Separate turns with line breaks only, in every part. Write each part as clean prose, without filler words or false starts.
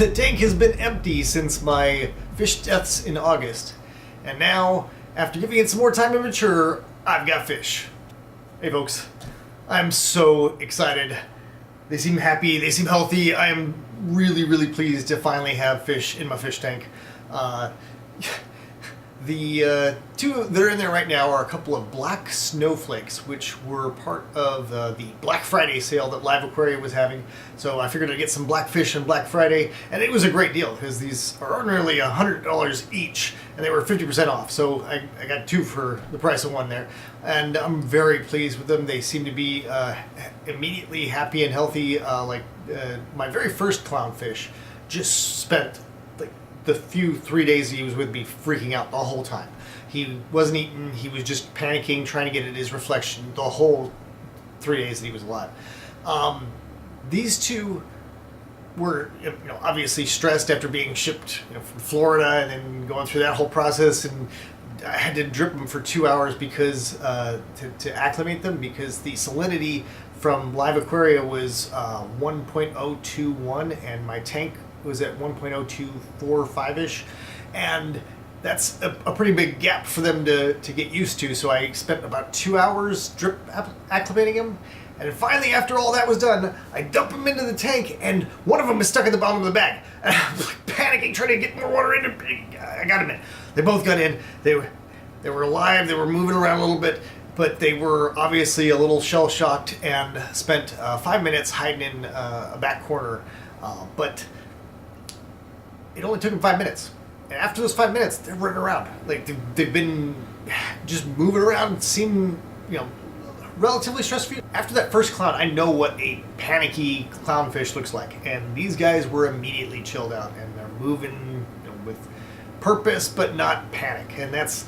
The tank has been empty since my fish deaths in August, and now, after giving it some more time to mature, I've got fish. Hey folks, I'm so excited. They seem happy, they seem healthy. I am really pleased to finally have fish in my fish tank. The two that are in there right now are a couple of black snowflakes, which were part of the Black Friday sale that Live Aquaria was having. So I figured I'd get some blackfish on Black Friday, and it was a great deal because these are ordinarily $100 each, and they were 50% off. So I got two for the price of one there, and I'm very pleased with them. They seem to be immediately happy and healthy. My very first clownfish just spent the 3 days he was with me freaking out the whole time. He wasn't eating, he was just panicking, trying to get at his reflection the whole 3 days that he was alive. These two were obviously stressed after being shipped from Florida and then going through that whole process, and I had to drip them for 2 hours because to acclimate them, because the salinity from Live Aquaria was 1.021 and my tank was at 1.0245-ish, and that's a pretty big gap for them to get used to. So I spent about 2 hours drip acclimating them, and finally, after all that was done, I dump them into the tank, and one of them is stuck at the bottom of the bag. And I'm panicking, trying to get more water in. I got them in. They both got in. They were alive. They were moving around a little bit, but they were obviously a little shell-shocked and spent 5 minutes hiding in a back corner. But it only took them 5 minutes. And after those 5 minutes, they're running around. Like, they've been just moving around, seem, relatively stress-free. After that first clown, I know what a panicky clownfish looks like. And these guys were immediately chilled out, and they're moving with purpose, but not panic. And that's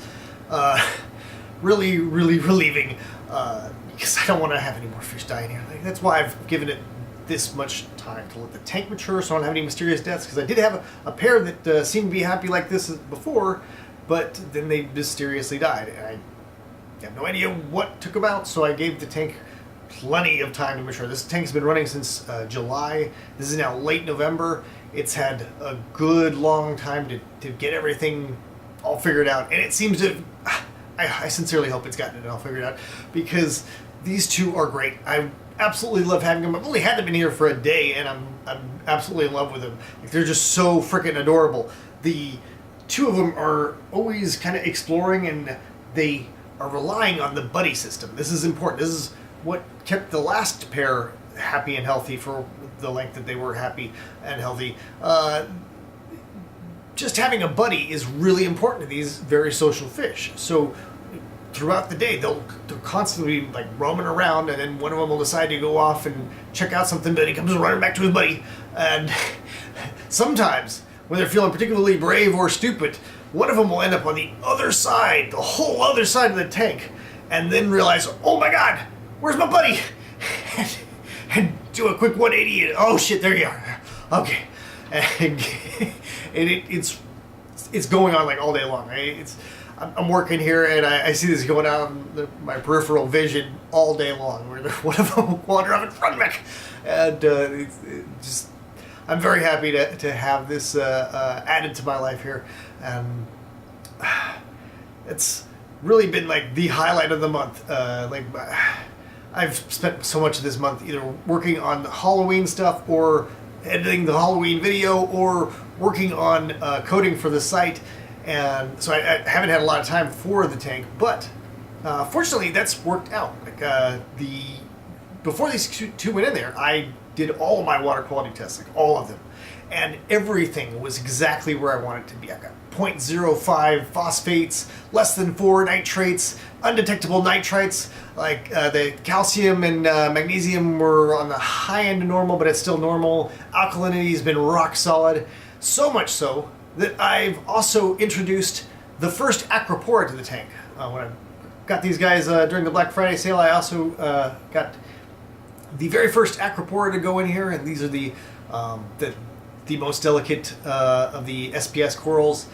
really relieving, because I don't want to have any more fish die in here. Like, that's why I've given it this much time to let the tank mature so I don't have any mysterious deaths, because I did have a pair that seemed to be happy like this before, but then they mysteriously died, and I have no idea what took them out, so I gave the tank plenty of time to mature. This tank's been running since July. This is now late November. It's had a good long time to get everything all figured out, and it seems to I sincerely hope it's gotten it all figured out, because these two are great. I absolutely love having them. I've only had them in here for a day, and I'm absolutely in love with them. Like, they're just so freaking adorable. The two of them are always kind of exploring, and they are relying on the buddy system. This is important. This is what kept the last pair happy and healthy for the length that they were happy and healthy. Just having a buddy is really important to these very social fish. So throughout the day, they're constantly like roaming around, and then one of them will decide to go off and check out something, but he comes running back to his buddy. And sometimes, when they're feeling particularly brave or stupid, one of them will end up on the other side, the whole other side of the tank, and then realize, oh my god, where's my buddy? and do a quick 180, and oh shit, there you are. Okay. And it's going on like all day long. I'm working here, and I see this going out in my peripheral vision all day long, where one of them will wander off and run back. And I'm very happy to have this added to my life here. And it's really been like the highlight of the month. I've spent so much of this month either working on Halloween stuff, or editing the Halloween video, or working on coding for the site. And so I haven't had a lot of time for the tank, but fortunately that's worked out. Like before these two went in there, I did all of my water quality tests, like all of them, and everything was exactly where I wanted it to be. I got 0.05 phosphates, less than 4 nitrates, undetectable nitrites. Like the calcium and magnesium were on the high end of normal, but it's still normal. Alkalinity has been rock solid, so much so that I've also introduced the first Acropora to the tank. When I got these guys during the Black Friday sale, I also got the very first Acropora to go in here, and these are the most delicate of the SPS corals.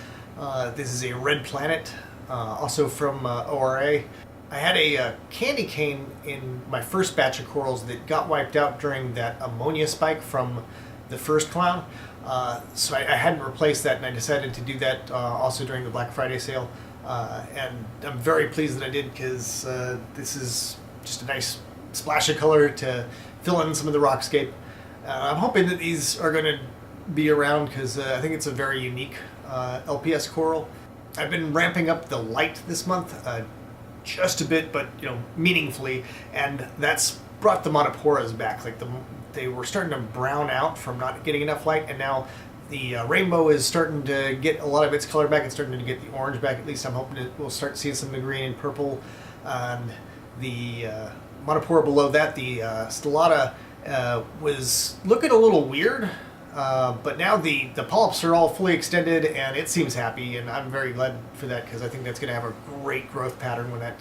This is a red planet, also from ORA. I had a candy cane in my first batch of corals that got wiped out during that ammonia spike from the first clown. So I hadn't replaced that, and I decided to do that also during the Black Friday sale. And I'm very pleased that I did, because this is just a nice splash of color to fill in some of the rockscape. I'm hoping that these are going to be around, because I think it's a very unique LPS coral. I've been ramping up the light this month just a bit, but meaningfully, and that's brought the monoporas back. Like they were starting to brown out from not getting enough light, and now the rainbow is starting to get a lot of its color back. It's starting to get the orange back. At least I'm hoping we'll start seeing some of the green and purple. And the monopora below that, the stellata, was looking a little weird. But now the polyps are all fully extended, and it seems happy, and I'm very glad for that, because I think that's going to have a great growth pattern when that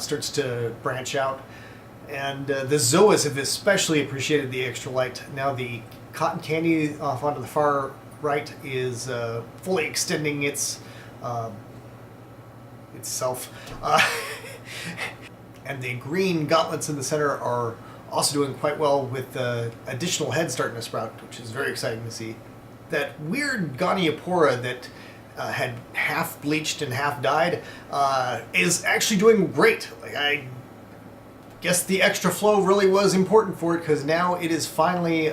starts to branch out. And the zoas have especially appreciated the extra light. Now the cotton candy off onto the far right is fully extending itself. And the green gauntlets in the center are also doing quite well, with additional heads starting to sprout, which is very exciting to see. That weird Goniopora that had half bleached and half died is actually doing great. Like, I guess the extra flow really was important for it, because now it is finally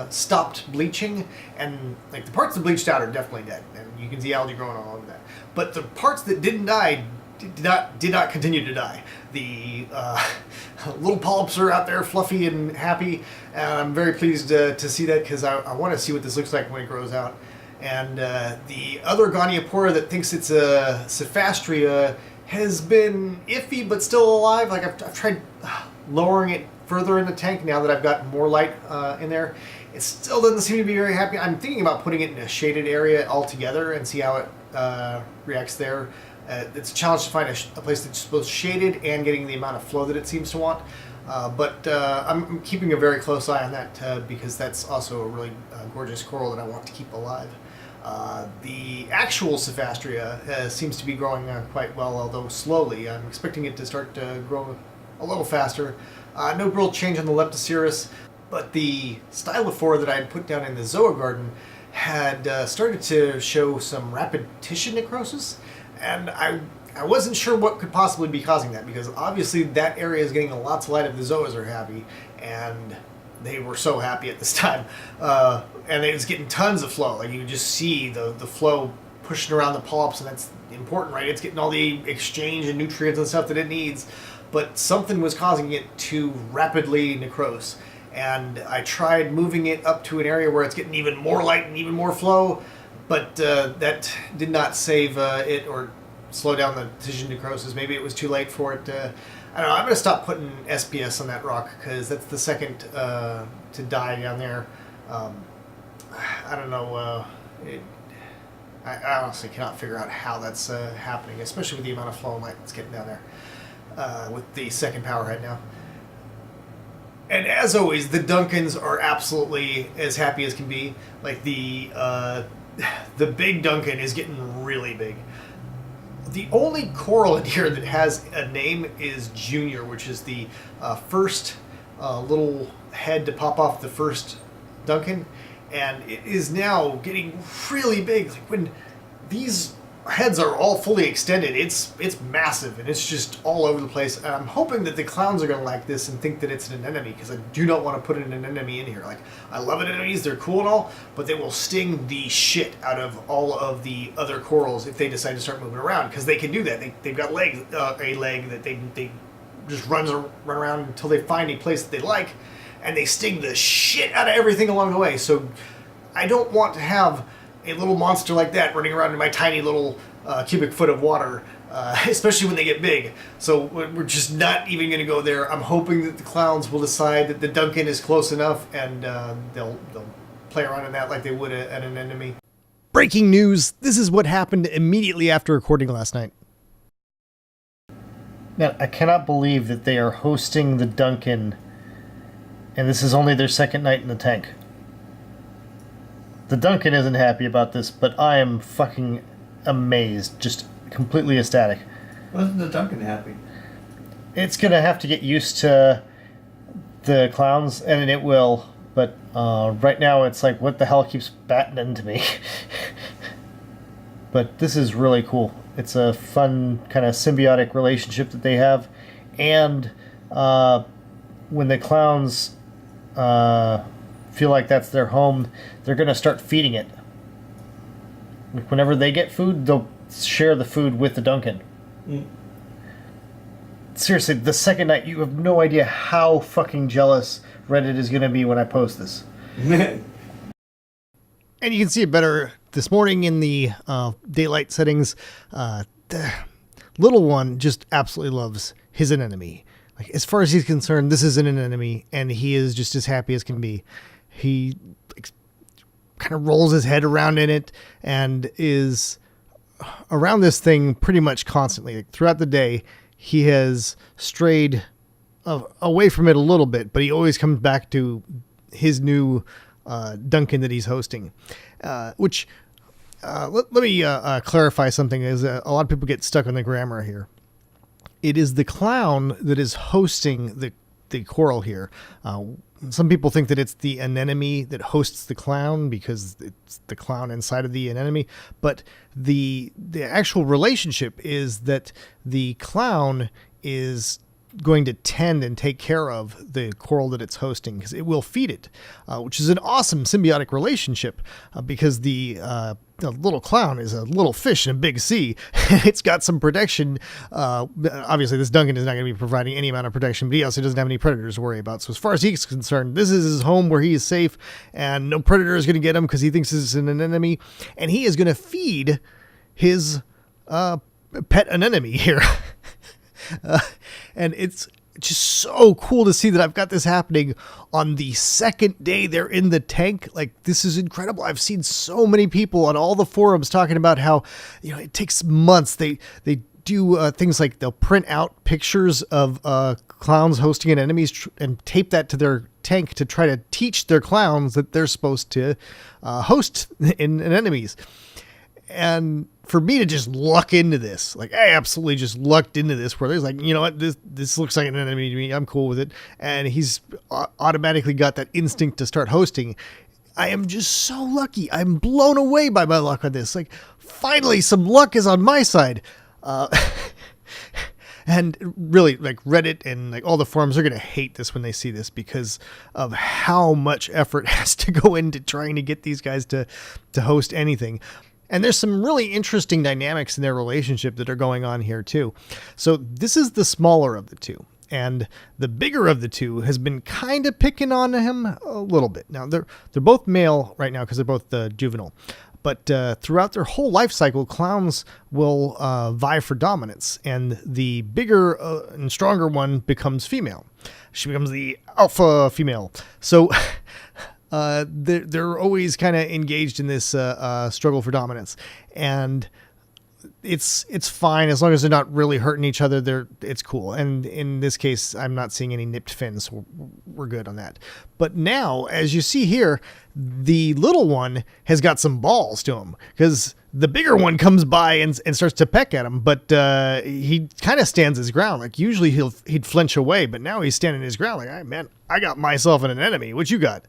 stopped bleaching, and like the parts that bleached out are definitely dead, and you can see algae growing all over that. But the parts that didn't die did not continue to die. The little polyps are out there, fluffy and happy, and I'm very pleased to see that, because I want to see what this looks like when it grows out. And the other Goniopora that thinks it's a Cephastria has been iffy, but still alive. Like I've tried lowering it further in the tank now that I've got more light in there. It still doesn't seem to be very happy. I'm thinking about putting it in a shaded area altogether and see how it reacts there. It's a challenge to find a place that's both shaded and getting the amount of flow that it seems to want. But I'm keeping a very close eye on that, because that's also a really gorgeous coral that I want to keep alive. The actual Cephastria seems to be growing quite well, although slowly. I'm expecting it to start to grow a little faster. No real change on the Leptocerus, but the Stylophora that I had put down in the Zoa garden had started to show some rapid tissue necrosis, and I wasn't sure what could possibly be causing that, because obviously that area is getting lots of light if the Zoas are happy, and they were so happy at this time. And it was getting tons of flow. Like you could just see the flow pushing around the polyps, and that's important, right? It's getting all the exchange and nutrients and stuff that it needs, but something was causing it to rapidly necrose. And I tried moving it up to an area where it's getting even more light and even more flow, but that did not save it or slow down the tissue necrosis. Maybe it was too late for it. I don't know. I'm going to stop putting SPS on that rock, because that's the second to die down there. I don't know. I honestly cannot figure out how that's happening, especially with the amount of flow and light that's getting down there with the second power head now. And as always, the Duncans are absolutely as happy as can be. Like the big Duncan is getting really big. The only coral in here that has a name is Junior, which is the first little head to pop off the first Duncan, and it is now getting really big. Like when these heads are all fully extended, it's massive, and it's just all over the place. And I'm hoping that the clowns are going to like this and think that it's an anemone, because I do not want to put an anemone in here. Like, I love anemones, they're cool and all, but they will sting the shit out of all of the other corals if they decide to start moving around, because they can do that. They've got legs, a leg that they just run around until they find a place that they like, and they sting the shit out of everything along the way. So I don't want to have a little monster like that running around in my tiny little cubic foot of water, especially when they get big. So we're just not even going to go there. I'm hoping that the clowns will decide that the Duncan is close enough, and they'll play around in that like they would at an enemy. Breaking news! This is what happened immediately after recording last night. Now, I cannot believe that they are hosting the Duncan, and this is only their second night in the tank. The Duncan isn't happy about this, but I am fucking amazed. Just completely ecstatic.
Wasn't the Duncan happy?
It's going to have to get used to the clowns, and it will But right now it's like, what the hell keeps batting into me? But this is really cool. It's a fun kind of symbiotic relationship that they have. And when the clowns feel like that's their home, they're going to start feeding it. Like whenever they get food, they'll share the food with the Duncan. Seriously, the second night, you have no idea how fucking jealous Reddit is going to be when I post this. And you can see it better this morning in the daylight settings. The little one just absolutely loves his anemone. Like, as far as he's concerned, this isn't an enemy, and he is just as happy as can be. He kind of rolls his head around in it and is around this thing pretty much constantly. Like, throughout the day, he has strayed away from it a little bit, but he always comes back to his new Duncan that he's hosting. Let me clarify something, as a lot of people get stuck on the grammar here. It is the clown that is hosting the coral here. Some people think that it's the anemone that hosts the clown because it's the clown inside of the anemone. But the actual relationship is that the clown is going to tend and take care of the coral that it's hosting because it will feed it, which is an awesome symbiotic relationship because the little clown is a little fish in a big sea. It's got some protection. Obviously, this Duncan is not going to be providing any amount of protection, but he also doesn't have any predators to worry about. So as far as he's concerned, this is his home where he is safe and no predator is going to get him because he thinks this is an anemone, and he is going to feed his pet anemone here. And it's just so cool to see that I've got this happening on the second day they're in the tank. Like, this is incredible. I've seen so many people on all the forums talking about how, it takes months. They do things like they'll print out pictures of clowns hosting an enemy and tape that to their tank to try to teach their clowns that they're supposed to host in anemones. And for me to just luck into this, like, I absolutely just lucked into this, where there's like, you know what, this looks like an enemy to me. I'm cool with it. And he's automatically got that instinct to start hosting. I am just so lucky. I'm blown away by my luck on this. Like, finally, some luck is on my side. And really, like, Reddit and like all the forums are going to hate this when they see this because of how much effort has to go into trying to get these guys to host anything. And there's some really interesting dynamics in their relationship that are going on here too. So this is the smaller of the two, and the bigger of the two has been kind of picking on him a little bit. Now they're both male right now because they're both juvenile, but throughout their whole life cycle, clowns will vie for dominance, and the bigger and stronger one becomes female. She becomes the alpha female. So they're always kind of engaged in this struggle for dominance, and it's fine as long as they're not really hurting each other. It's cool. And in this case, I'm not seeing any nipped fins, so we're good on that. But now, as you see here, the little one has got some balls to him because the bigger one comes by and starts to peck at him, but he kind of stands his ground. Like, usually he'd flinch away, but now he's standing his ground. Like, all right, man, I got myself an enemy. What you got?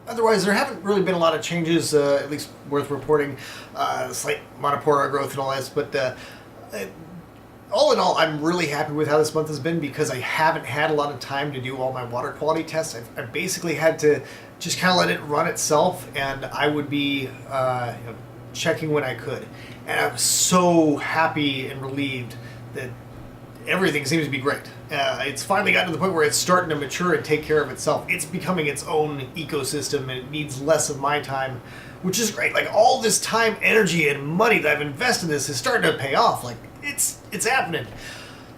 Otherwise, there haven't really been a lot of changes, at least worth reporting. Slight monopora growth and all this, but all in all, I'm really happy with how this month has been because I haven't had a lot of time to do all my water quality tests. I've basically had to just kind of let it run itself, and I would be checking when I could. And I was so happy and relieved that everything seems to be great. It's finally gotten to the point where it's starting to mature and take care of itself. It's becoming its own ecosystem, and it needs less of my time, which is great. Like, all this time, energy, and money that I've invested in this is starting to pay off. Like, it's happening.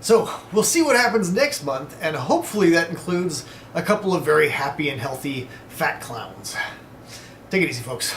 So we'll see what happens next month, and hopefully that includes a couple of very happy and healthy fat clowns. Take it easy, folks.